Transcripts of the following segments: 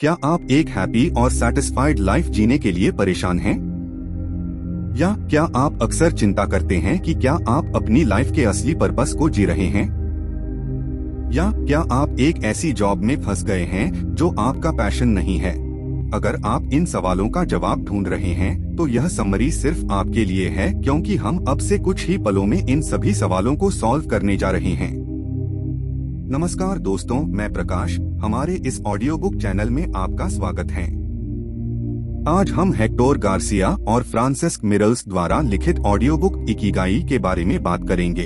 क्या आप एक हैप्पी और सैटिस्फाइड लाइफ जीने के लिए परेशान हैं? या क्या आप अक्सर चिंता करते हैं कि क्या आप अपनी लाइफ के असली पर्पस को जी रहे हैं? या क्या आप एक ऐसी जॉब में फंस गए हैं जो आपका पैशन नहीं है? अगर आप इन सवालों का जवाब ढूंढ रहे हैं, तो यह समरी सिर्फ आपके लिए है, क्योंकि हम अब से कुछ ही पलों में इन सभी सवालों को सॉल्व करने जा रहे हैं। नमस्कार दोस्तों, मैं प्रकाश, हमारे इस ऑडियो बुक चैनल में आपका स्वागत है। आज हम हेक्टोर गार्सिया और फ्रांसिस्क मिरल्स द्वारा लिखित ऑडियो बुक इकिगाई के बारे में बात करेंगे।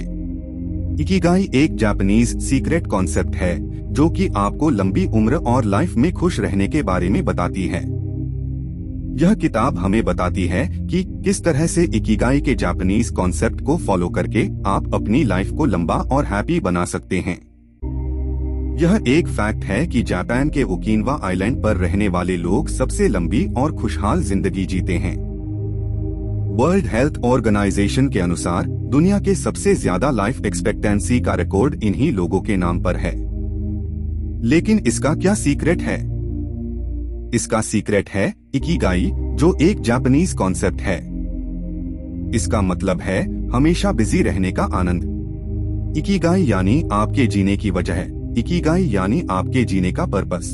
इकिगाई एक जापानीज सीक्रेट कॉन्सेप्ट है जो कि आपको लंबी उम्र और लाइफ में खुश रहने के बारे में बताती है। यह किताब हमें बताती है कि किस तरह से इकिगाई के जापानीज कॉन्सेप्ट को फॉलो करके आप अपनी लाइफ को लंबा और हैप्पी बना सकते हैं। यह एक फैक्ट है कि जापान के ओकिनावा आइलैंड पर रहने वाले लोग सबसे लंबी और खुशहाल जिंदगी जीते हैं। वर्ल्ड हेल्थ ऑर्गेनाइजेशन के अनुसार दुनिया के सबसे ज्यादा लाइफ एक्सपेक्टेंसी का रिकॉर्ड इन्हीं लोगों के नाम पर है। लेकिन इसका क्या सीक्रेट है? इसका सीक्रेट है इकिगाई, जो एक जापानीज कॉन्सेप्ट है। इसका मतलब है हमेशा बिजी रहने का आनंद। इकिगाई यानी आपके जीने की वजह, इकिगाई यानी आपके जीने का पर्पस।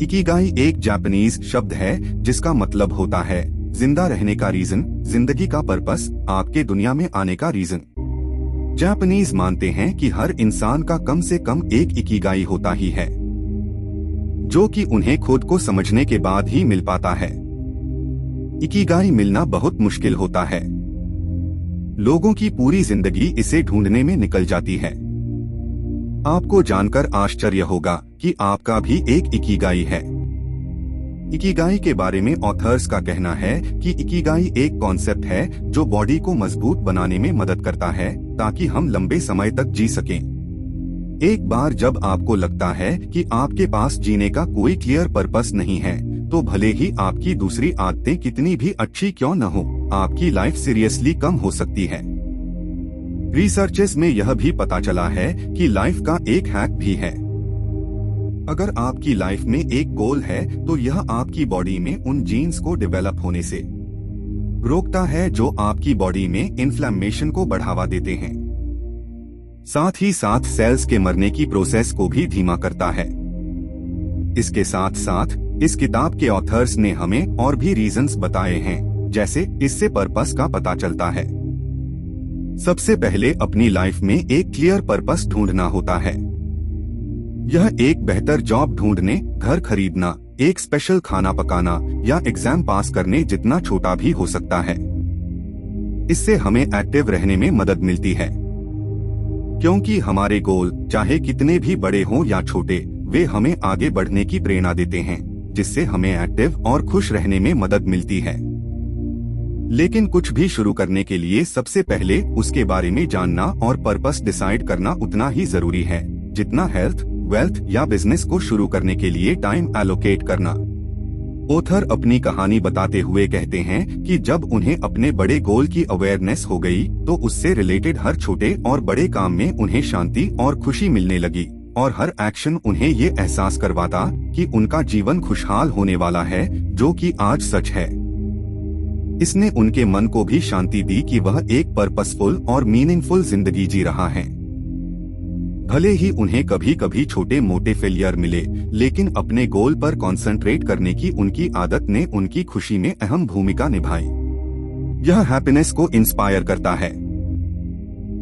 इकिगाई एक जापानीज शब्द है जिसका मतलब होता है जिंदा रहने का रीजन, जिंदगी का पर्पस, आपके दुनिया में आने का रीजन। जापानीज मानते हैं कि हर इंसान का कम से कम एक इकिगाई होता ही है, जो कि उन्हें खुद को समझने के बाद ही मिल पाता है। इकिगाई मिलना बहुत मुश्किल होता है। लोगों की पूरी जिंदगी इसे ढूंढने में निकल जाती है। आपको जानकर आश्चर्य होगा कि आपका भी एक इकिगाई है। इकिगाई के बारे में ऑथर्स का कहना है कि इकिगाई एक कॉन्सेप्ट है जो बॉडी को मजबूत बनाने में मदद करता है ताकि हम लंबे समय तक जी सकें। एक बार जब आपको लगता है कि आपके पास जीने का कोई क्लियर पर्पस नहीं है, तो भले ही आपकी दूसरी आदतें कितनी भी अच्छी क्यों न हो, आपकी लाइफ सीरियसली कम हो सकती है। रिसर्चेस में यह भी पता चला है कि लाइफ का एक हैक भी है। अगर आपकी लाइफ में एक गोल है, तो यह आपकी बॉडी में उन जीन्स को डेवलप होने से रोकता है जो आपकी बॉडी में इन्फ्लेमेशन को बढ़ावा देते हैं। साथ ही साथ सेल्स के मरने की प्रोसेस को भी धीमा करता है। इसके साथ साथ इस किताब के ऑथर्स ने हमें और भी रीजंस बताए हैं, जैसे इससे पर्पस का पता चलता है। सबसे पहले अपनी लाइफ में एक क्लियर पर्पस ढूंढना होता है। यह एक बेहतर जॉब ढूंढने, घर खरीदना, एक स्पेशल खाना पकाना या एग्जाम पास करने जितना छोटा भी हो सकता है। इससे हमें एक्टिव रहने में मदद मिलती है, क्योंकि हमारे गोल चाहे कितने भी बड़े हों या छोटे, वे हमें आगे बढ़ने की प्रेरणा देते हैं, जिससे हमें एक्टिव और खुश रहने में मदद मिलती है। लेकिन कुछ भी शुरू करने के लिए सबसे पहले उसके बारे में जानना और पर्पस डिसाइड करना उतना ही जरूरी है जितना हेल्थ, वेल्थ या बिजनेस को शुरू करने के लिए टाइम एलोकेट करना। ऑथर अपनी कहानी बताते हुए कहते हैं कि जब उन्हें अपने बड़े गोल की अवेयरनेस हो गई, तो उससे रिलेटेड हर छोटे और बड़े काम में उन्हें शांति और खुशी मिलने लगी, और हर एक्शन उन्हें ये एहसास करवाता कि उनका जीवन खुशहाल होने वाला है, जो कि आज सच है। इसने उनके मन को भी शांति दी कि वह एक पर्पसफुल और मीनिंगफुल जिंदगी जी रहा है। भले ही उन्हें कभी कभी छोटे मोटे फेलियर मिले, लेकिन अपने गोल पर कंसंट्रेट करने की उनकी आदत ने उनकी खुशी में अहम भूमिका निभाई। यह हैप्पीनेस को इंस्पायर करता है।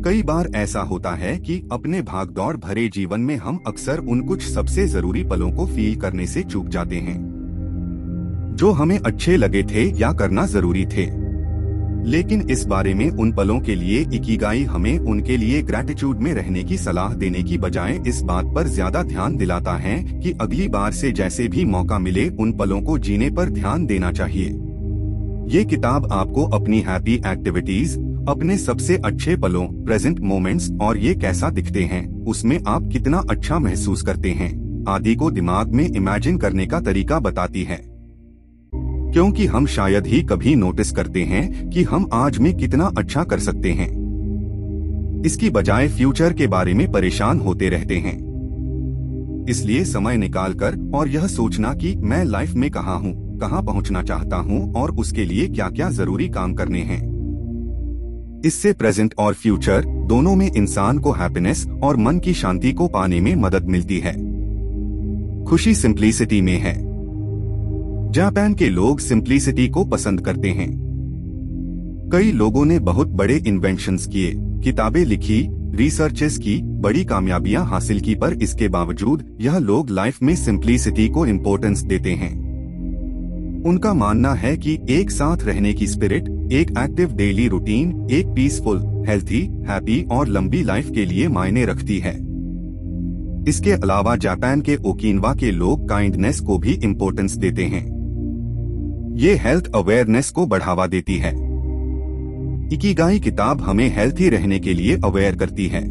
कई बार ऐसा होता है कि अपने भागदौड़ भरे जीवन में हम अक्सर उन कुछ सबसे जरूरी पलों को फील करने से चूक जाते हैं, जो हमें अच्छे लगे थे या करना जरूरी थे। लेकिन इस बारे में उन पलों के लिए इकिगाई हमें उनके लिए ग्रैटिट्यूड में रहने की सलाह देने की बजाय इस बात पर ज्यादा ध्यान दिलाता है कि अगली बार से जैसे भी मौका मिले उन पलों को जीने पर ध्यान देना चाहिए। ये किताब आपको अपनी हैप्पी एक्टिविटीज, अपने सबसे अच्छे पलों, प्रेजेंट मोमेंट्स और ये कैसा दिखते हैं, उसमें आप कितना अच्छा महसूस करते हैं आदि को दिमाग में इमेजिन करने का तरीका बताती है। क्योंकि हम शायद ही कभी नोटिस करते हैं कि हम आज में कितना अच्छा कर सकते हैं, इसकी बजाय फ्यूचर के बारे में परेशान होते रहते हैं। इसलिए समय निकालकर और यह सोचना कि मैं लाइफ में कहाँ हूँ, कहाँ पहुँचना चाहता हूँ और उसके लिए क्या क्या जरूरी काम करने हैं। इससे प्रेजेंट और फ्यूचर दोनों में इंसान को हैप्पीनेस और मन की शांति को पाने में मदद मिलती है। खुशी सिंप्लिसिटी में है। जापान के लोग सिंप्लिसिटी को पसंद करते हैं। कई लोगों ने बहुत बड़े इन्वेंशंस किए, किताबें लिखी, रिसर्चेस की, बड़ी कामयाबियां हासिल की, पर इसके बावजूद यह लोग लाइफ में सिंप्लिसिटी को इम्पोर्टेंस देते हैं। उनका मानना है कि एक साथ रहने की स्पिरिट, एक एक्टिव डेली रूटीन, एक पीसफुल, हेल्थी, हैप्पी और लंबी लाइफ के लिए मायने रखती है। इसके अलावा जापान के ओकिनावा के लोग काइंडनेस को भी इम्पोर्टेंस देते हैं। ये हेल्थ अवेयरनेस को बढ़ावा देती है। इकिगाई किताब हमें हेल्थी रहने के लिए अवेयर करती है।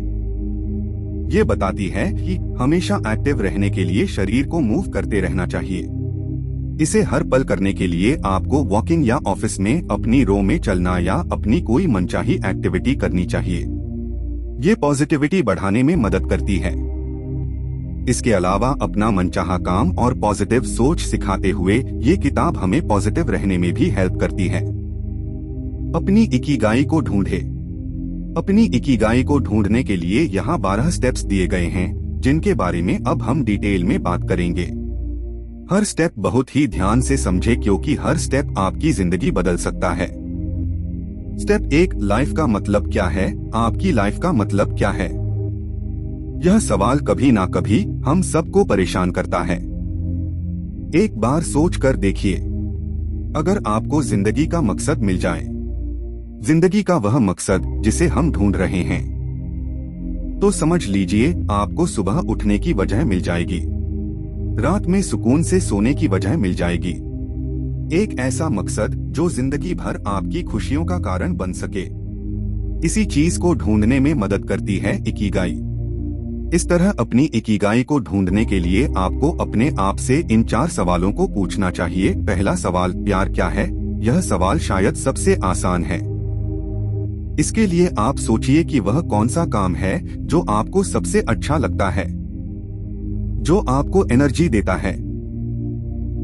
ये बताती है कि हमेशा एक्टिव रहने के लिए शरीर को मूव करते रहना चाहिए। इसे हर पल करने के लिए आपको वॉकिंग या ऑफिस में अपनी रो में चलना या अपनी कोई मनचाही एक्टिविटी करनी चाहिए। ये पॉजिटिविटी बढ़ाने में मदद करती है। इसके अलावा अपना मनचाहा काम और पॉजिटिव सोच सिखाते हुए ये किताब हमें पॉजिटिव रहने में भी हेल्प करती है। अपनी इकिगाई को ढूंढे। अपनी इकिगाई को ढूंढने के लिए यहाँ 12 स्टेप्स दिए गए हैं, जिनके बारे में अब हम डिटेल में बात करेंगे। हर स्टेप बहुत ही ध्यान से समझे, क्योंकि हर स्टेप आपकी जिंदगी बदल सकता है। स्टेप 1, लाइफ का मतलब क्या है? आपकी लाइफ का मतलब क्या है? यह सवाल कभी ना कभी हम सबको परेशान करता है। एक बार सोच कर देखिए, अगर आपको जिंदगी का मकसद मिल जाए, जिंदगी का वह मकसद जिसे हम ढूंढ रहे हैं, तो समझ लीजिए आपको सुबह उठने की वजह मिल जाएगी, रात में सुकून से सोने की वजह मिल जाएगी। एक ऐसा मकसद जो जिंदगी भर आपकी खुशियों का कारण बन सके। इसी चीज को ढूंढने में मदद करती है इकिगाई। इस तरह अपनी इकिगाई को ढूंढने के लिए आपको अपने आप से इन 4 सवालों को पूछना चाहिए। पहला सवाल, प्यार क्या है? यह सवाल शायद सबसे आसान है। इसके लिए आप सोचिए कि वह कौन सा काम है जो आपको सबसे अच्छा लगता है, जो आपको एनर्जी देता है,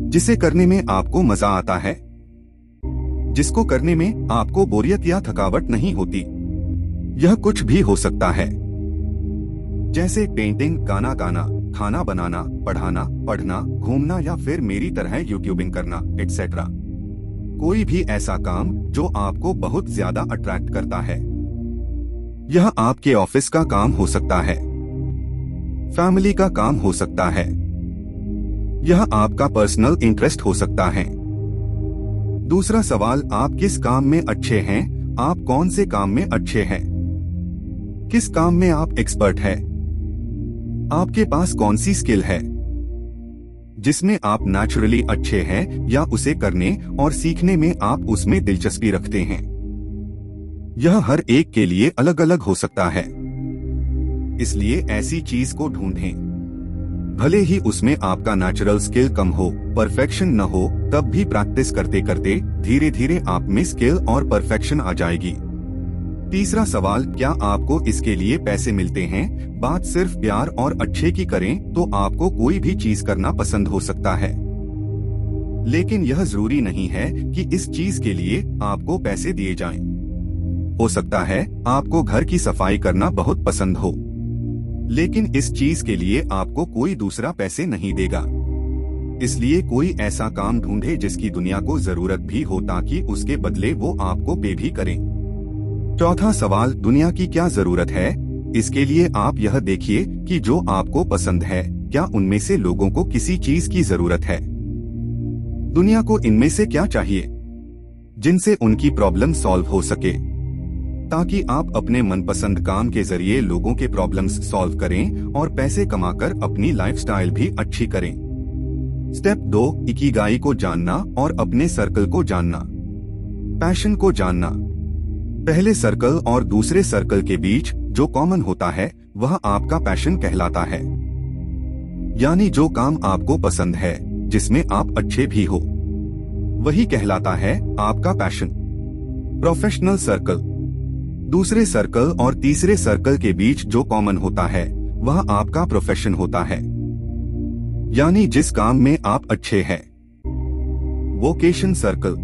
जिसे करने में आपको मजा आता है, जिसको करने में आपको बोरियत या थकावट नहीं होती। यह कुछ भी हो सकता है, जैसे पेंटिंग, गाना गाना, खाना बनाना, पढ़ाना, पढ़ना, घूमना या फिर मेरी तरह यूट्यूबिंग करना, एटसेट्रा। कोई भी ऐसा काम जो आपको बहुत ज्यादा अट्रैक्ट करता है। यह आपके ऑफिस का काम हो सकता है, फैमिली का काम हो सकता है, यह आपका पर्सनल इंटरेस्ट हो सकता है। दूसरा सवाल, आप किस काम में अच्छे हैं? आप कौन से काम में अच्छे हैं? किस काम में आप एक्सपर्ट हैं? आपके पास कौन सी स्किल है जिसमें आप नेचुरली अच्छे हैं या उसे करने और सीखने में आप उसमें दिलचस्पी रखते हैं? यह हर एक के लिए अलग अलग हो सकता है, इसलिए ऐसी चीज को ढूंढें। भले ही उसमें आपका नेचुरल स्किल कम हो, परफेक्शन न हो, तब भी प्रैक्टिस करते करते धीरे धीरे आप में स्किल और परफेक्शन आ जाएगी। तीसरा सवाल, क्या आपको इसके लिए पैसे मिलते हैं? बात सिर्फ प्यार और अच्छे की करें तो आपको कोई भी चीज करना पसंद हो सकता है, लेकिन यह जरूरी नहीं है कि इस चीज के लिए आपको पैसे दिए जाएं। हो सकता है आपको घर की सफाई करना बहुत पसंद हो, लेकिन इस चीज के लिए आपको कोई दूसरा पैसे नहीं देगा। इसलिए कोई ऐसा काम ढूंढे जिसकी दुनिया को जरूरत भी हो, ताकि उसके बदले वो आपको पे भी करें। चौथा सवाल, दुनिया की क्या जरूरत है? इसके लिए आप यह देखिए कि जो आपको पसंद है, क्या उनमें से लोगों को किसी चीज की जरूरत है? दुनिया को इनमें से क्या चाहिए जिनसे उनकी प्रॉब्लम सॉल्व हो सके, ताकि आप अपने मनपसंद काम के जरिए लोगों के प्रॉब्लम्स सॉल्व करें और पैसे कमाकर अपनी लाइफस्टाइल भी अच्छी करें। स्टेप 2, इकिगाई को जानना और अपने सर्कल को जानना। पैशन को जानना। पहले सर्कल और दूसरे सर्कल के बीच जो कॉमन होता है वह आपका पैशन कहलाता है, यानी जो काम आपको पसंद है, जिसमें आप अच्छे भी हो, वही कहलाता है आपका पैशन। Professional circle. दूसरे सर्कल और तीसरे सर्कल के बीच जो कॉमन होता है वह आपका प्रोफेशन होता है। यानी जिस काम में आप अच्छे हैं। Vocation circle.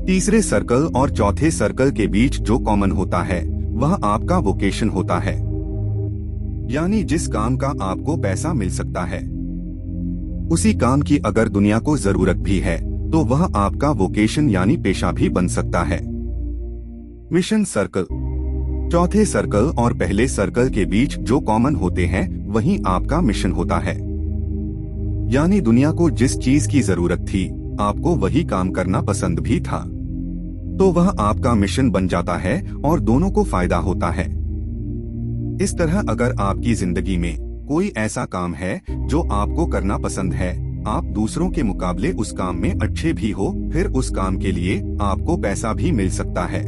तीसरे सर्कल और चौथे सर्कल के बीच जो कॉमन होता है वह आपका वोकेशन होता है, यानी जिस काम का आपको पैसा मिल सकता है, उसी काम की अगर दुनिया को जरूरत भी है तो वह आपका वोकेशन यानी पेशा भी बन सकता है। Mission circle. चौथे सर्कल और पहले सर्कल के बीच जो कॉमन होते हैं वही आपका मिशन होता है, यानी दुनिया को जिस चीज की जरूरत थी आपको वही काम करना पसंद भी था, तो वह आपका मिशन बन जाता है और दोनों को फायदा होता है। इस तरह अगर आपकी जिंदगी में कोई ऐसा काम है जो आपको करना पसंद है, आप दूसरों के मुकाबले उस काम में अच्छे भी हो, फिर उस काम के लिए आपको पैसा भी मिल सकता है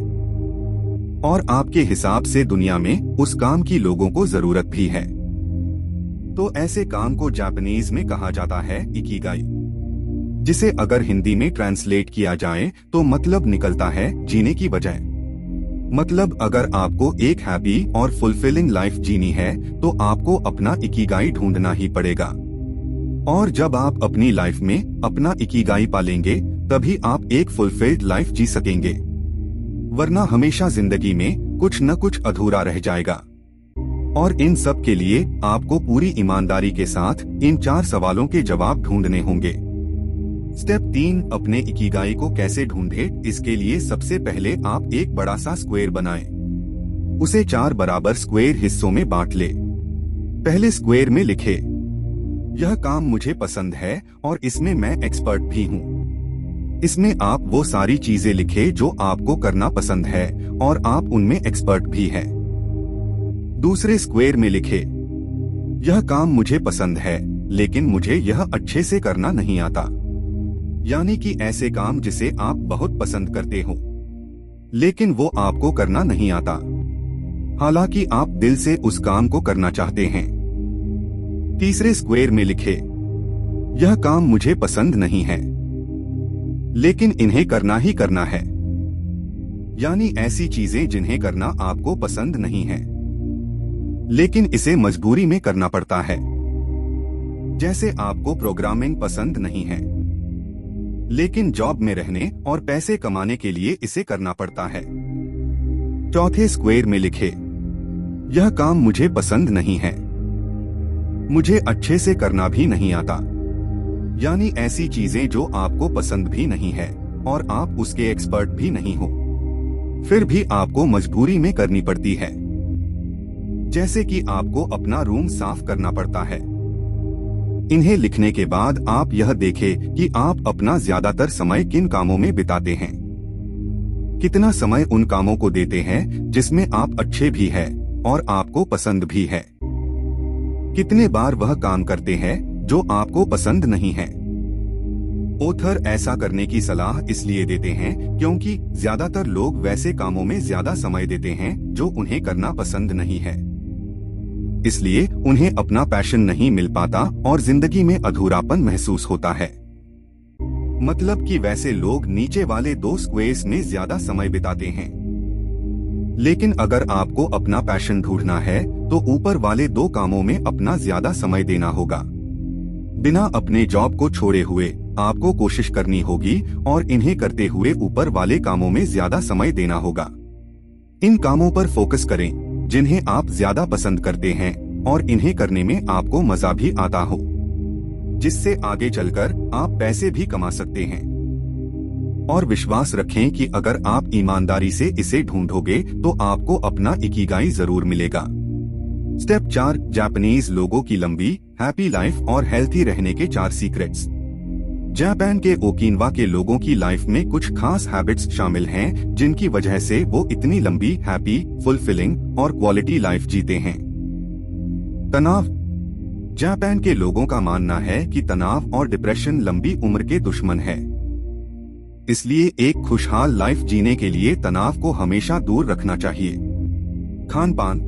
और आपके हिसाब से दुनिया में उस काम की लोगों को जरूरत भी है, तो ऐसे काम को जापानीज में कहा जाता है इकिगाई, जिसे अगर हिंदी में ट्रांसलेट किया जाए तो मतलब निकलता है जीने की वजह। मतलब अगर आपको एक हैप्पी और फुलफिलिंग लाइफ जीनी है तो आपको अपना इकिगाई ढूंढना ही पड़ेगा, और जब आप अपनी लाइफ में अपना इकिगाई पालेंगे तभी आप एक फुलफिल्ड लाइफ जी सकेंगे, वरना हमेशा जिंदगी में कुछ न कुछ अधूरा रह जाएगा। और इन सब के लिए आपको पूरी ईमानदारी के साथ इन 4 सवालों के जवाब ढूंढने होंगे। स्टेप 3, अपने इकिगाई को कैसे ढूंढें। इसके लिए सबसे पहले आप एक बड़ा सा स्क्वायर बनाएं। उसे 4 बराबर स्क्वायर हिस्सों में बांट ले। पहले स्क्वायर में लिखे, यह काम मुझे पसंद है और इसमें मैं एक्सपर्ट भी हूँ। इसमें आप वो सारी चीजें लिखे जो आपको करना पसंद है और आप उनमें एक्सपर्ट भी हैं। दूसरे स्क्वायर में लिखे, यह काम मुझे पसंद है लेकिन मुझे यह अच्छे से करना नहीं आता, यानी कि ऐसे काम जिसे आप बहुत पसंद करते हो लेकिन वो आपको करना नहीं आता, हालांकि आप दिल से उस काम को करना चाहते हैं। तीसरे स्क्वायर में लिखे, यह काम मुझे पसंद नहीं है लेकिन इन्हें करना ही करना है, यानी ऐसी चीजें जिन्हें करना आपको पसंद नहीं है लेकिन इसे मजबूरी में करना पड़ता है। जैसे आपको प्रोग्रामिंग पसंद नहीं है लेकिन जॉब में रहने और पैसे कमाने के लिए इसे करना पड़ता है। चौथे स्क्वायर में लिखे, यह काम मुझे पसंद नहीं है, मुझे अच्छे से करना भी नहीं आता, यानी ऐसी चीजें जो आपको पसंद भी नहीं है और आप उसके एक्सपर्ट भी नहीं हो, फिर भी आपको मजबूरी में करनी पड़ती है। जैसे कि आपको अपना रूम साफ करना पड़ता है। इन्हें लिखने के बाद आप यह देखें कि आप अपना ज्यादातर समय किन कामों में बिताते हैं, कितना समय उन कामों को देते हैं जिसमें आप अच्छे भी हैं और आपको पसंद भी है, कितने बार वह काम करते हैं जो आपको पसंद नहीं है। ऑथर ऐसा करने की सलाह इसलिए देते हैं क्योंकि ज्यादातर लोग वैसे कामों में ज्यादा समय देते हैं जो उन्हें करना पसंद नहीं है, इसलिए उन्हें अपना पैशन नहीं मिल पाता और जिंदगी में अधूरापन महसूस होता है। मतलब कि वैसे लोग नीचे वाले 2 स्क्वायर्स में ज्यादा समय बिताते हैं। लेकिन अगर आपको अपना पैशन ढूंढना है तो ऊपर वाले 2 कामों में अपना ज्यादा समय देना होगा। बिना अपने जॉब को छोड़े हुए आपको कोशिश करनी होगी और इन्हें करते हुए ऊपर वाले कामों में ज्यादा समय देना होगा। इन कामों पर फोकस करें जिन्हें आप ज्यादा पसंद करते हैं और इन्हें करने में आपको मजा भी आता हो, जिससे आगे चलकर आप पैसे भी कमा सकते हैं। और विश्वास रखें कि अगर आप ईमानदारी से इसे ढूंढोगे तो आपको अपना इकिगाई जरूर मिलेगा। स्टेप 4, जापानीज लोगों की लंबी, हैप्पी लाइफ और हेल्थी रहने के 4 सीक्रेट्स। जापान के ओकिनावा के लोगों की लाइफ में कुछ खास हैबिट्स शामिल हैं जिनकी वजह से वो इतनी लंबी, हैप्पी, फुलफिलिंग और क्वालिटी लाइफ जीते हैं। तनाव। जापान के लोगों का मानना है कि तनाव और डिप्रेशन लंबी उम्र के दुश्मन है, इसलिए एक खुशहाल लाइफ जीने के लिए तनाव को हमेशा दूर रखना चाहिए। खान पान।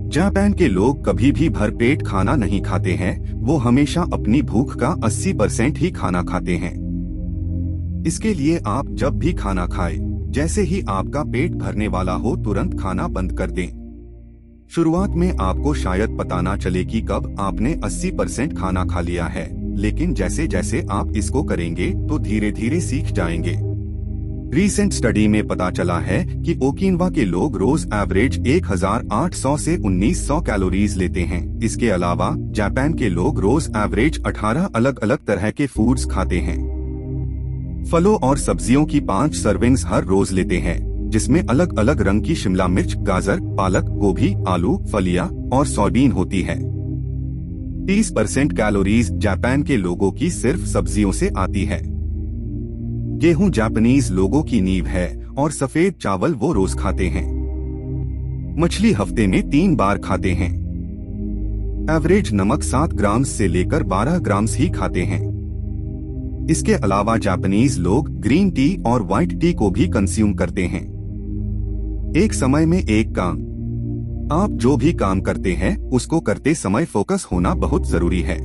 जापान के लोग कभी भी भरपेट खाना नहीं खाते हैं, वो हमेशा अपनी भूख का 80% ही खाना खाते हैं। इसके लिए आप जब भी खाना खाएं, जैसे ही आपका पेट भरने वाला हो तुरंत खाना बंद कर दें। शुरुआत में आपको शायद पता ना चले कि कब आपने 80% खाना खा लिया है, लेकिन जैसे जैसे आप इसको करेंगे तो धीरे धीरे सीख जाएंगे। रीसेंट स्टडी में पता चला है कि ओकिनावा के लोग रोज एवरेज 1800 से 1900 कैलोरीज लेते हैं। इसके अलावा जापान के लोग रोज एवरेज 18 अलग अलग तरह के फूड्स खाते हैं। फलों और सब्जियों की 5 सर्विंग्स हर रोज लेते हैं, जिसमें अलग अलग रंग की शिमला मिर्च, गाजर, पालक, गोभी, आलू, फलियां और सोयाबीन होती है। 30% कैलोरीज जापान के लोगों की सिर्फ सब्जियों से आती है। गेहूं जापानीज लोगों की नींव है और सफेद चावल वो रोज खाते हैं। मछली हफ्ते में 3 बार खाते हैं। एवरेज नमक 7 ग्राम से लेकर 12 ग्राम ही खाते हैं। इसके अलावा जापानीज लोग ग्रीन टी और व्हाइट टी को भी कंज्यूम करते हैं। एक समय में एक काम। आप जो भी काम करते हैं उसको करते समय फोकस होना बहुत जरूरी है।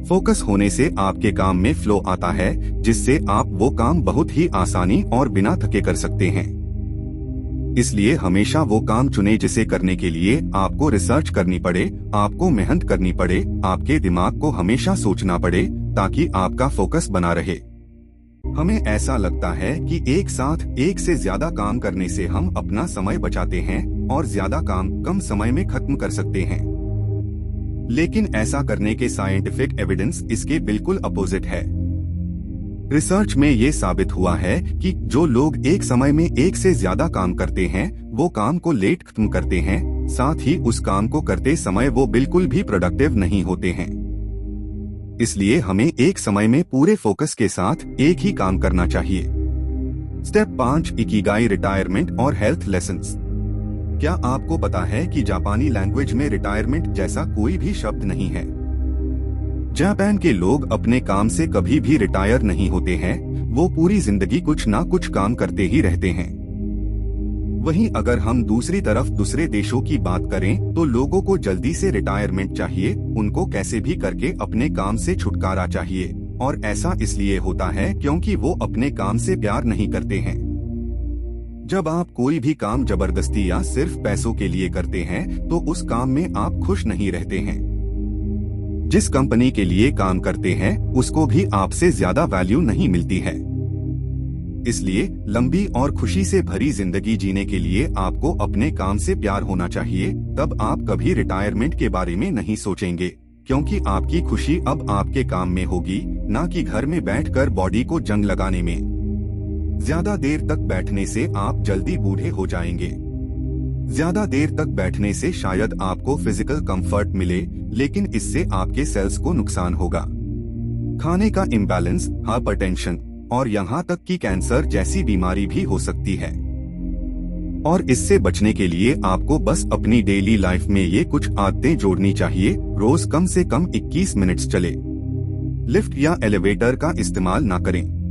फोकस होने से आपके काम में फ्लो आता है, जिससे आप वो काम बहुत ही आसानी और बिना थके कर सकते हैं। इसलिए हमेशा वो काम चुने जिसे करने के लिए आपको रिसर्च करनी पड़े, आपको मेहनत करनी पड़े, आपके दिमाग को हमेशा सोचना पड़े, ताकि आपका फोकस बना रहे। हमें ऐसा लगता है कि एक साथ एक से ज्यादा काम करने से हम अपना समय बचाते हैं और ज्यादा काम कम समय में खत्म कर सकते हैं। लेकिन ऐसा करने के साइंटिफिक एविडेंस इसके बिल्कुल अपोजिट है। रिसर्च में ये साबित हुआ है कि जो लोग एक समय में एक से ज्यादा काम करते हैं वो काम को लेट खत्म करते हैं, साथ ही उस काम को करते समय वो बिल्कुल भी प्रोडक्टिव नहीं होते हैं। इसलिए हमें एक समय में पूरे फोकस के साथ एक ही काम करना चाहिए। स्टेप 5, इकिगाई, रिटायरमेंट और हेल्थ लेसन्स। क्या आपको पता है कि जापानी लैंग्वेज में रिटायरमेंट जैसा कोई भी शब्द नहीं है? जापान के लोग अपने काम से कभी भी रिटायर नहीं होते हैं, वो पूरी जिंदगी कुछ ना कुछ काम करते ही रहते हैं। वहीं अगर हम दूसरी तरफ दूसरे देशों की बात करें तो लोगों को जल्दी से रिटायरमेंट चाहिए, उनको कैसे भी करके अपने काम से छुटकारा चाहिए, और ऐसा इसलिए होता है क्योंकि वो अपने काम से प्यार नहीं करते हैं। जब आप कोई भी काम जबरदस्ती या सिर्फ पैसों के लिए करते हैं तो उस काम में आप खुश नहीं रहते हैं। जिस कंपनी के लिए काम करते हैं उसको भी आपसे ज्यादा वैल्यू नहीं मिलती है। इसलिए लंबी और खुशी से भरी जिंदगी जीने के लिए आपको अपने काम से प्यार होना चाहिए, तब आप कभी रिटायरमेंट के बारे में नहीं सोचेंगे, क्योंकि आपकी खुशी अब आपके काम में होगी, ना कि घर में बैठकर बॉडी को जंग लगाने में। ज्यादा देर तक बैठने से आप जल्दी बूढ़े हो जाएंगे। ज्यादा देर तक बैठने से शायद आपको फिजिकल कंफर्ट मिले, लेकिन इससे आपके सेल्स को नुकसान होगा। खाने का इम्बैलेंस, हाइपरटेंशन और यहाँ तक कि कैंसर जैसी बीमारी भी हो सकती है। और इससे बचने के लिए आपको बस अपनी डेली लाइफ में ये कुछ आदतें जोड़नी चाहिए। रोज कम से कम 21 मिनट्स चले। लिफ्ट या एलिवेटर का इस्तेमाल ना करें।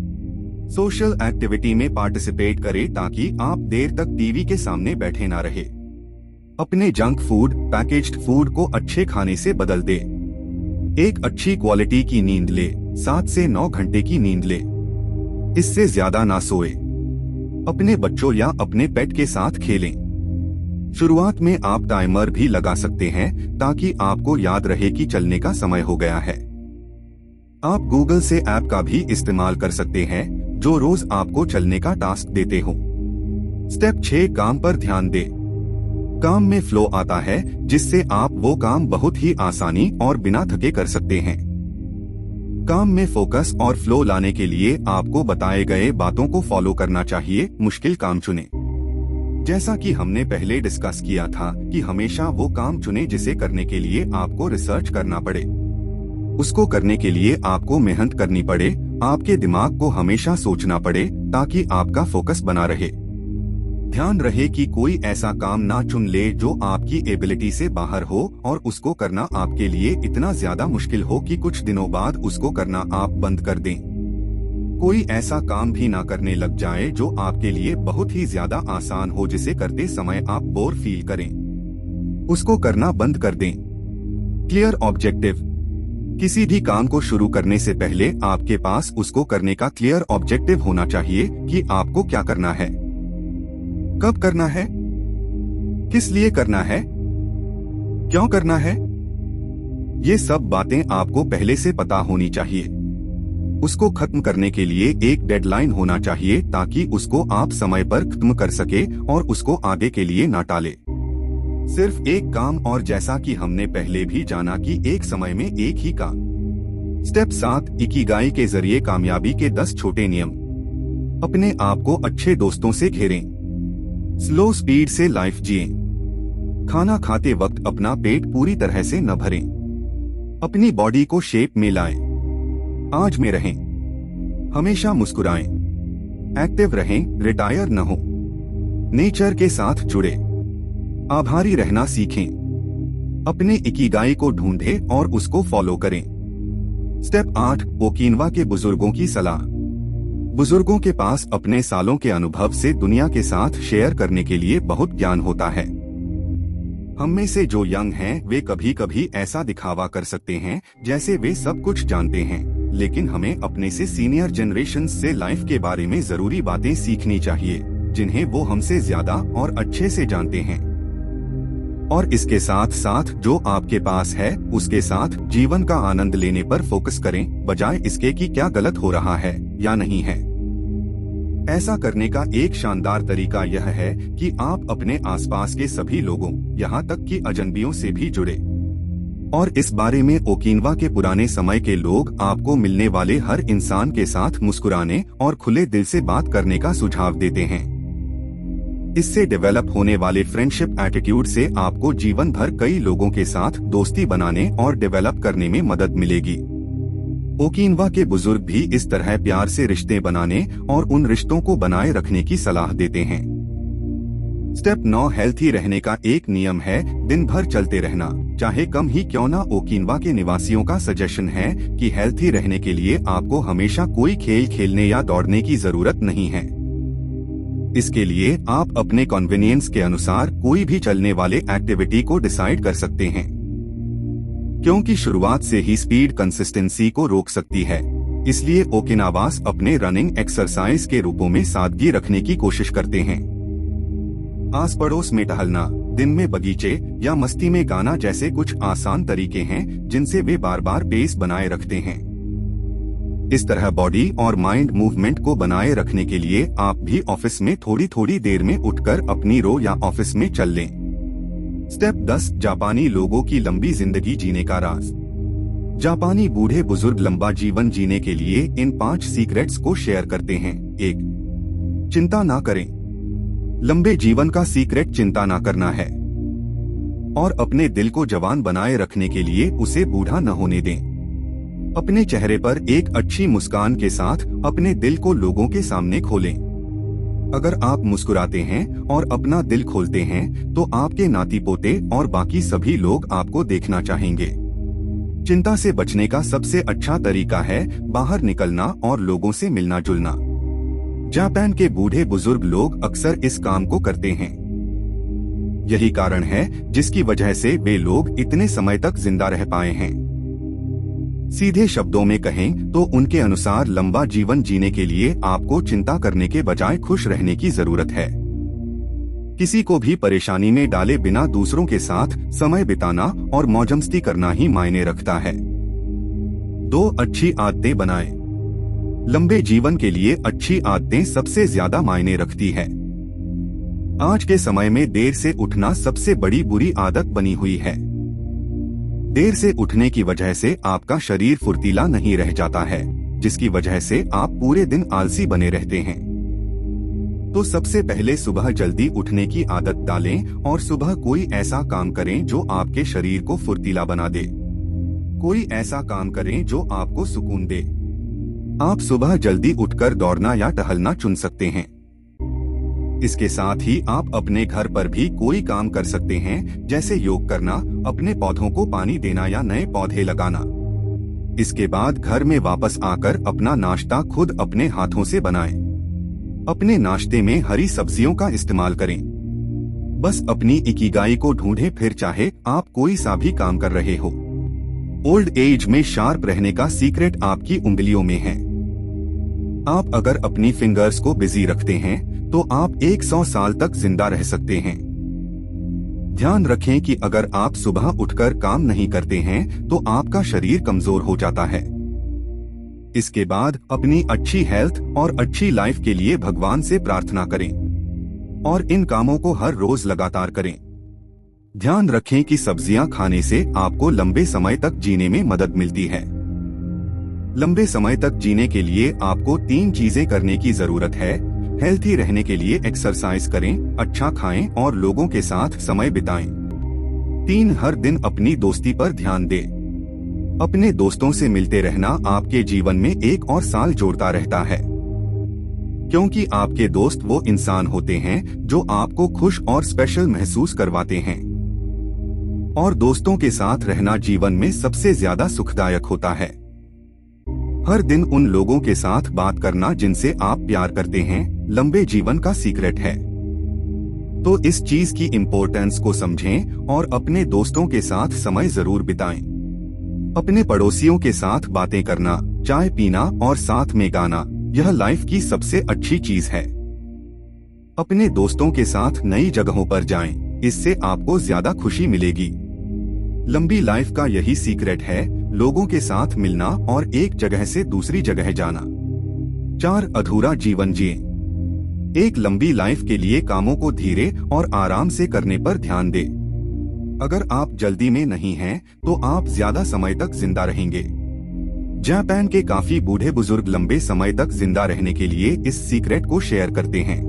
सोशल एक्टिविटी में पार्टिसिपेट करें ताकि आप देर तक टीवी के सामने बैठे ना रहे। अपने जंक फूड, पैकेज्ड फूड को अच्छे खाने से बदल दे। एक अच्छी क्वालिटी की नींद ले, 7 से 9 घंटे की नींद ले, इससे ज्यादा ना सोए। अपने बच्चों या अपने पेट के साथ खेलें। शुरुआत में आप टाइमर भी लगा सकते हैं ताकि आपको याद रहे कि चलने का समय हो गया है। आप गूगल से ऐप का भी इस्तेमाल कर सकते हैं जो रोज आपको चलने का टास्क देते हो। स्टेप 6, काम पर ध्यान दे। काम में फ्लो आता है जिससे आप वो काम बहुत ही आसानी और बिना थके कर सकते हैं। काम में फोकस और फ्लो लाने के लिए आपको बताए गए बातों को फॉलो करना चाहिए। मुश्किल काम चुने। जैसा कि हमने पहले डिस्कस किया था कि हमेशा वो काम चुने जिसे करने के लिए आपको रिसर्च करना पड़े। उसको करने के लिए आपको मेहनत करनी पड़े, आपके दिमाग को हमेशा सोचना पड़े ताकि आपका फोकस बना रहे। ध्यान रहे कि कोई ऐसा काम ना चुन ले जो आपकी एबिलिटी से बाहर हो और उसको करना आपके लिए इतना ज्यादा मुश्किल हो कि कुछ दिनों बाद उसको करना आप बंद कर दें। कोई ऐसा काम भी ना करने लग जाए जो आपके लिए बहुत ही ज्यादा आसान हो, जिसे करते समय आप बोर फील करें। उसको करना बंद कर दें। Clear objective. किसी भी काम को शुरू करने से पहले आपके पास उसको करने का क्लियर ऑब्जेक्टिव होना चाहिए कि आपको क्या करना है, कब करना है, किस लिए करना है, क्यों करना है। ये सब बातें आपको पहले से पता होनी चाहिए। उसको खत्म करने के लिए एक डेडलाइन होना चाहिए ताकि उसको आप समय पर खत्म कर सके और उसको आगे के लिए ना टाले। सिर्फ एक काम, और जैसा कि हमने पहले भी जाना कि एक समय में एक ही काम। स्टेप 7, इकिगाई के जरिए कामयाबी के 10 छोटे नियम। अपने आप को अच्छे दोस्तों से घेरें। स्लो स्पीड से लाइफ जिएं। खाना खाते वक्त अपना पेट पूरी तरह से न भरें। अपनी बॉडी को शेप में लाएं। आज में रहें। हमेशा मुस्कुराएं। एक्टिव रहें, रिटायर न हो। नेचर के साथ जुड़े। आभारी रहना सीखें। अपने इकिगाई को ढूंढें और उसको फॉलो करें। स्टेप 8, ओकिनावा के बुजुर्गों की सलाह। बुजुर्गों के पास अपने सालों के अनुभव से दुनिया के साथ शेयर करने के लिए बहुत ज्ञान होता है। हम में से जो यंग हैं वे कभी कभी ऐसा दिखावा कर सकते हैं जैसे वे सब कुछ जानते हैं, लेकिन हमें अपने से सीनियर जनरेशन से लाइफ के बारे में जरूरी बातें सीखनी चाहिए जिन्हें वो हमसे ज्यादा और अच्छे से जानते हैं। और इसके साथ साथ जो आपके पास है उसके साथ जीवन का आनंद लेने पर फोकस करें, बजाय इसके कि क्या गलत हो रहा है या नहीं है। ऐसा करने का एक शानदार तरीका यह है कि आप अपने आसपास के सभी लोगों, यहाँ तक कि अजनबियों से भी जुड़े। और इस बारे में ओकिनावा के पुराने समय के लोग आपको मिलने वाले हर इंसान के साथ मुस्कुराने और खुले दिल से बात करने का सुझाव देते हैं। इससे डेवलप होने वाले फ्रेंडशिप एटीट्यूड से आपको जीवन भर कई लोगों के साथ दोस्ती बनाने और डेवलप करने में मदद मिलेगी। ओकिनावा के बुजुर्ग भी इस तरह प्यार से रिश्ते बनाने और उन रिश्तों को बनाए रखने की सलाह देते हैं। स्टेप 9, हेल्थी रहने का एक नियम है दिन भर चलते रहना, चाहे कम ही क्यों ना। ओकिनावा के निवासियों का सजेशन है कि हेल्थी रहने के लिए आपको हमेशा कोई खेल खेलने या दौड़ने की जरूरत नहीं है। इसके लिए आप अपने कन्वीनियंस के अनुसार कोई भी चलने वाले एक्टिविटी को डिसाइड कर सकते हैं, क्योंकि शुरुआत से ही स्पीड कंसिस्टेंसी को रोक सकती है। इसलिए ओकिनावास अपने रनिंग एक्सरसाइज के रूपों में सादगी रखने की कोशिश करते हैं। आस पड़ोस में टहलना, दिन में बगीचे या मस्ती में गाना जैसे कुछ आसान तरीके हैं जिनसे वे बार बार पेस बनाए रखते हैं। इस तरह बॉडी और माइंड मूवमेंट को बनाए रखने के लिए आप भी ऑफिस में थोड़ी थोड़ी देर में उठकर अपनी रो या ऑफिस में चल लें। स्टेप 10, जापानी लोगों की लंबी जिंदगी जीने का राज। जापानी बूढ़े बुजुर्ग लंबा जीवन जीने के लिए इन 5 सीक्रेट्स को शेयर करते हैं। 1, चिंता ना करें। लंबे जीवन का सीक्रेट चिंता ना करना है और अपने दिल को जवान बनाए रखने के लिए उसे बूढ़ा न होने दें। अपने चेहरे पर एक अच्छी मुस्कान के साथ अपने दिल को लोगों के सामने खोलें। अगर आप मुस्कुराते हैं और अपना दिल खोलते हैं तो आपके नाती पोते और बाकी सभी लोग आपको देखना चाहेंगे। चिंता से बचने का सबसे अच्छा तरीका है बाहर निकलना और लोगों से मिलना जुलना। जापान के बूढ़े बुजुर्ग लोग अक्सर इस काम को करते हैं। यही कारण है जिसकी वजह से वे लोग इतने समय तक जिंदा रह पाए हैं। सीधे शब्दों में कहें तो उनके अनुसार लंबा जीवन जीने के लिए आपको चिंता करने के बजाय खुश रहने की जरूरत है। किसी को भी परेशानी में डाले बिना दूसरों के साथ समय बिताना और मौजमस्ती करना ही मायने रखता है। 2, अच्छी आदतें बनाएं। लंबे जीवन के लिए अच्छी आदतें सबसे ज्यादा मायने रखती है। आज के समय में देर से उठना सबसे बड़ी बुरी आदत बनी हुई है। देर से उठने की वजह से आपका शरीर फुर्तीला नहीं रह जाता है, जिसकी वजह से आप पूरे दिन आलसी बने रहते हैं। तो सबसे पहले सुबह जल्दी उठने की आदत डालें और सुबह कोई ऐसा काम करें जो आपके शरीर को फुर्तीला बना दे। कोई ऐसा काम करें जो आपको सुकून दे। आप सुबह जल्दी उठकर दौड़ना या टहलना चुन सकते हैं। इसके साथ ही आप अपने घर पर भी कोई काम कर सकते हैं, जैसे योग करना, अपने पौधों को पानी देना या नए पौधे लगाना। इसके बाद घर में वापस आकर अपना नाश्ता खुद अपने हाथों से बनाएं। अपने नाश्ते में हरी सब्जियों का इस्तेमाल करें। बस अपनी इकिगाई को ढूंढें, फिर चाहे आप कोई सा भी काम कर रहे हो। ओल्ड एज में शार्प रहने का सीक्रेट आपकी उंगलियों में है। आप अगर अपनी फिंगर्स को बिजी रखते हैं तो आप 100 साल तक जिंदा रह सकते हैं। ध्यान रखें कि अगर आप सुबह उठकर काम नहीं करते हैं तो आपका शरीर कमजोर हो जाता है। इसके बाद अपनी अच्छी हेल्थ और अच्छी लाइफ के लिए भगवान से प्रार्थना करें और इन कामों को हर रोज लगातार करें। ध्यान रखें कि सब्जियां खाने से आपको लंबे समय तक जीने में मदद मिलती है। लंबे समय तक जीने के लिए आपको 3 चीजें करने की जरूरत है। हेल्थी रहने के लिए एक्सरसाइज करें, अच्छा खाएं और लोगों के साथ समय बिताएं। 3 हर दिन अपनी दोस्ती पर ध्यान दें। अपने दोस्तों से मिलते रहना आपके जीवन में एक और साल जोड़ता रहता है, क्योंकि आपके दोस्त वो इंसान होते हैं जो आपको खुश और स्पेशल महसूस करवाते हैं। और दोस्तों के साथ रहना जीवन में सबसे ज्यादा सुखदायक होता है। हर दिन उन लोगों के साथ बात करना जिनसे आप प्यार करते हैं लंबे जीवन का सीक्रेट है। तो इस चीज की इम्पोर्टेंस को समझें और अपने दोस्तों के साथ समय जरूर बिताएं। अपने पड़ोसियों के साथ बातें करना, चाय पीना और साथ में गाना, यह लाइफ की सबसे अच्छी चीज है। अपने दोस्तों के साथ नई जगहों पर जाएं, इससे आपको ज्यादा खुशी मिलेगी। लंबी लाइफ का यही सीक्रेट है, लोगों के साथ मिलना और एक जगह से दूसरी जगह जाना। 4 अधूरा जीवन जिए। एक लंबी लाइफ के लिए कामों को धीरे और आराम से करने पर ध्यान दें। अगर आप जल्दी में नहीं हैं, तो आप ज्यादा समय तक जिंदा रहेंगे। जापान के काफी बूढ़े बुजुर्ग लंबे समय तक जिंदा रहने के लिए इस सीक्रेट को शेयर करते हैं।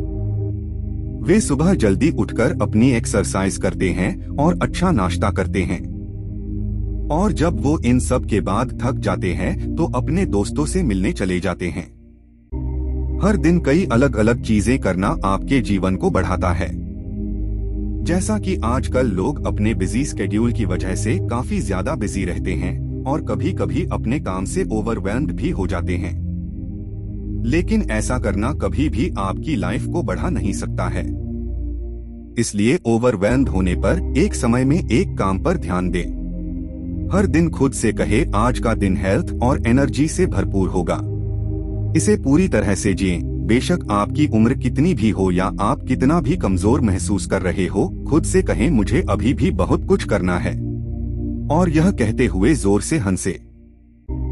वे सुबह जल्दी उठकर अपनी एक्सरसाइज करते हैं और अच्छा नाश्ता करते हैं। और जब वो इन सब के बाद थक जाते हैं तो अपने दोस्तों से मिलने चले जाते हैं। हर दिन कई अलग अलग चीजें करना आपके जीवन को बढ़ाता है। जैसा कि आजकल लोग अपने बिजी स्केड्यूल की वजह से काफी ज्यादा बिजी रहते हैं और कभी कभी अपने काम से ओवरवेल्म्ड भी हो जाते हैं। लेकिन ऐसा करना कभी भी आपकी लाइफ को बढ़ा नहीं सकता है। इसलिए ओवरवेल्म्ड होने पर एक समय में एक काम पर ध्यान दें। हर दिन खुद से कहे, आज का दिन हेल्थ और एनर्जी से भरपूर होगा। इसे पूरी तरह से जिएं। बेशक आपकी उम्र कितनी भी हो या आप कितना भी कमजोर महसूस कर रहे हो, खुद से कहें, मुझे अभी भी बहुत कुछ करना है। और यह कहते हुए जोर से हंसे।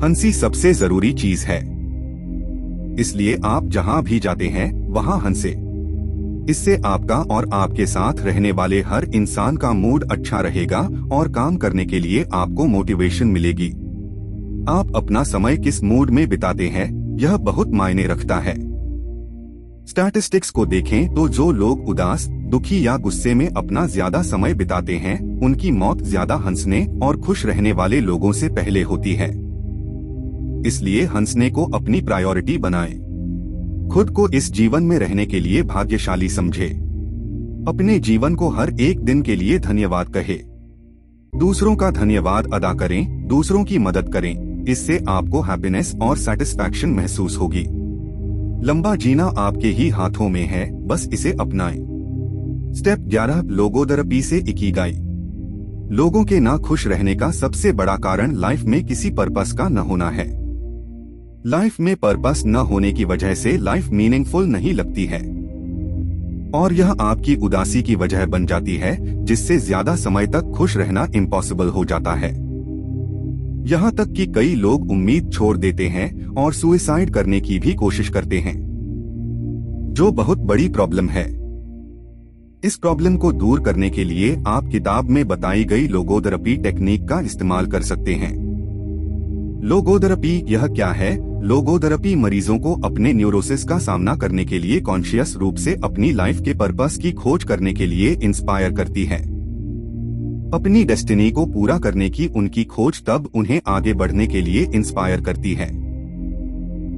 हंसी सबसे जरूरी चीज है, इसलिए आप जहां भी जाते हैं वहां हंसे। इससे आपका और आपके साथ रहने वाले हर इंसान का मूड अच्छा रहेगा और काम करने के लिए आपको मोटिवेशन मिलेगी। आप अपना समय किस मूड में बिताते हैं, यह बहुत मायने रखता है। स्टैटिस्टिक्स को देखें तो जो लोग उदास, दुखी या गुस्से में अपना ज्यादा समय बिताते हैं, उनकी मौत ज्यादा हंसने और खुश रहने वाले लोगों से पहले होती है। इसलिए हंसने को अपनी प्रायोरिटी बनाएं। खुद को इस जीवन में रहने के लिए भाग्यशाली समझें। अपने जीवन को हर एक दिन के लिए धन्यवाद कहे। दूसरों का धन्यवाद अदा करें, दूसरों की मदद करें। इससे आपको हैप्पीनेस और सैटिस्फैक्शन महसूस होगी। लंबा जीना आपके ही हाथों में है, बस इसे अपनाएं। स्टेप 11 लोगोथेरेपी से इकिगाई। लोगों के ना खुश रहने का सबसे बड़ा कारण लाइफ में किसी पर्पस का न होना है। लाइफ में पर्पस न होने की वजह से लाइफ मीनिंगफुल नहीं लगती है और यह आपकी उदासी की वजह बन जाती है, जिससे ज्यादा समय तक खुश रहना इम्पॉसिबल हो जाता है। यहाँ तक कि कई लोग उम्मीद छोड़ देते हैं और सुसाइड करने की भी कोशिश करते हैं, जो बहुत बड़ी प्रॉब्लम है। इस प्रॉब्लम को दूर करने के लिए आप किताब में बताई गई लोगोथेरेपी टेक्निक का इस्तेमाल कर सकते हैं। लोगोथेरेपी यह क्या है? लोगोथेरेपी मरीजों को अपने न्यूरोसिस का सामना करने के लिए कॉन्शियस रूप से अपनी लाइफ के पर्पस की खोज करने के लिए इंस्पायर करती है। अपनी डेस्टिनी को पूरा करने की उनकी खोज तब उन्हें आगे बढ़ने के लिए इंस्पायर करती है।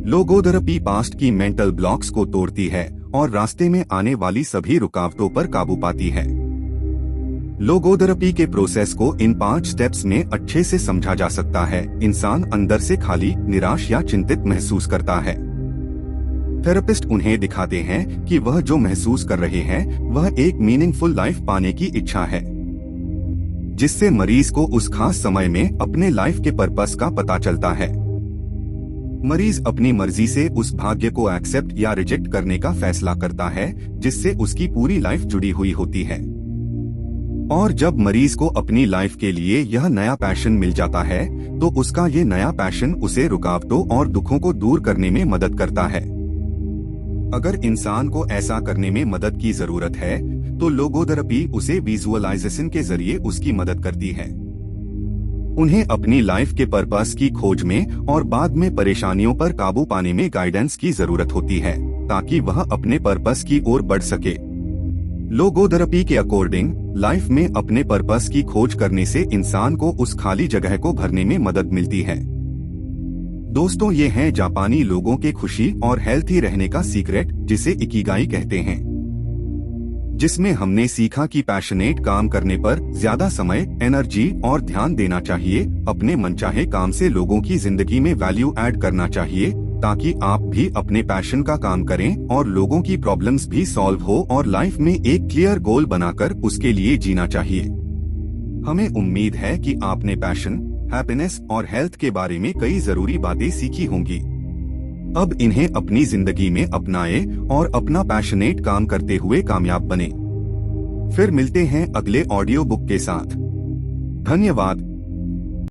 लोगोथेरेपी पास्ट की मेंटल ब्लॉक्स को तोड़ती है और रास्ते में आने वाली सभी रुकावटों पर काबू पाती है। लोगोथेरेपी के प्रोसेस को इन 5 स्टेप्स में अच्छे से समझा जा सकता है। इंसान अंदर से खाली, निराश या चिंतित महसूस करता है। थेरेपिस्ट उन्हें दिखाते हैं कि वह जो महसूस कर रहे हैं वह एक मीनिंगफुल लाइफ पाने की इच्छा है, जिससे मरीज को उस खास समय में अपने लाइफ के पर्पस का पता चलता है। मरीज अपनी मर्जी से उस भाग्य को एक्सेप्ट या रिजेक्ट करने का फैसला करता है, जिससे उसकी पूरी लाइफ जुड़ी हुई होती है। और जब मरीज को अपनी लाइफ के लिए यह नया पैशन मिल जाता है तो उसका ये नया पैशन उसे रुकावटों और दुखों को दूर करने में मदद करता है। अगर इंसान को ऐसा करने में मदद की जरूरत है तो लोगोथेरेपी उसे विजुअलाइजेशन के जरिए उसकी मदद करती है। उन्हें अपनी लाइफ के पर्पस की खोज में और बाद में परेशानियों पर काबू पाने में गाइडेंस की जरूरत होती है ताकि वह अपने पर्पस की ओर बढ़ सके। लोगोथेरेपी के अकॉर्डिंग लाइफ में अपने पर्पस की खोज करने से इंसान को उस खाली जगह को भरने में मदद मिलती है। दोस्तों, ये है जापानी लोगों के खुशी और हेल्थी रहने का सीक्रेट, जिसे इकिगाई कहते हैं, जिसमें हमने सीखा कि पैशनेट काम करने पर ज्यादा समय, एनर्जी और ध्यान देना चाहिए। अपने मनचाहे काम से लोगों की जिंदगी में वैल्यू ऐड करना चाहिए ताकि आप भी अपने पैशन का काम करें और लोगों की प्रॉब्लम्स भी सॉल्व हो और लाइफ में एक क्लियर गोल बनाकर उसके लिए जीना चाहिए। हमें उम्मीद है कि आपने पैशन, हैप्पीनेस और हेल्थ के बारे में कई जरूरी बातें सीखी होंगी। अब इन्हें अपनी जिंदगी में अपनाएं और अपना पैशनेट काम करते हुए कामयाब बने। फिर मिलते हैं अगले ऑडियो बुक के साथ। धन्यवाद।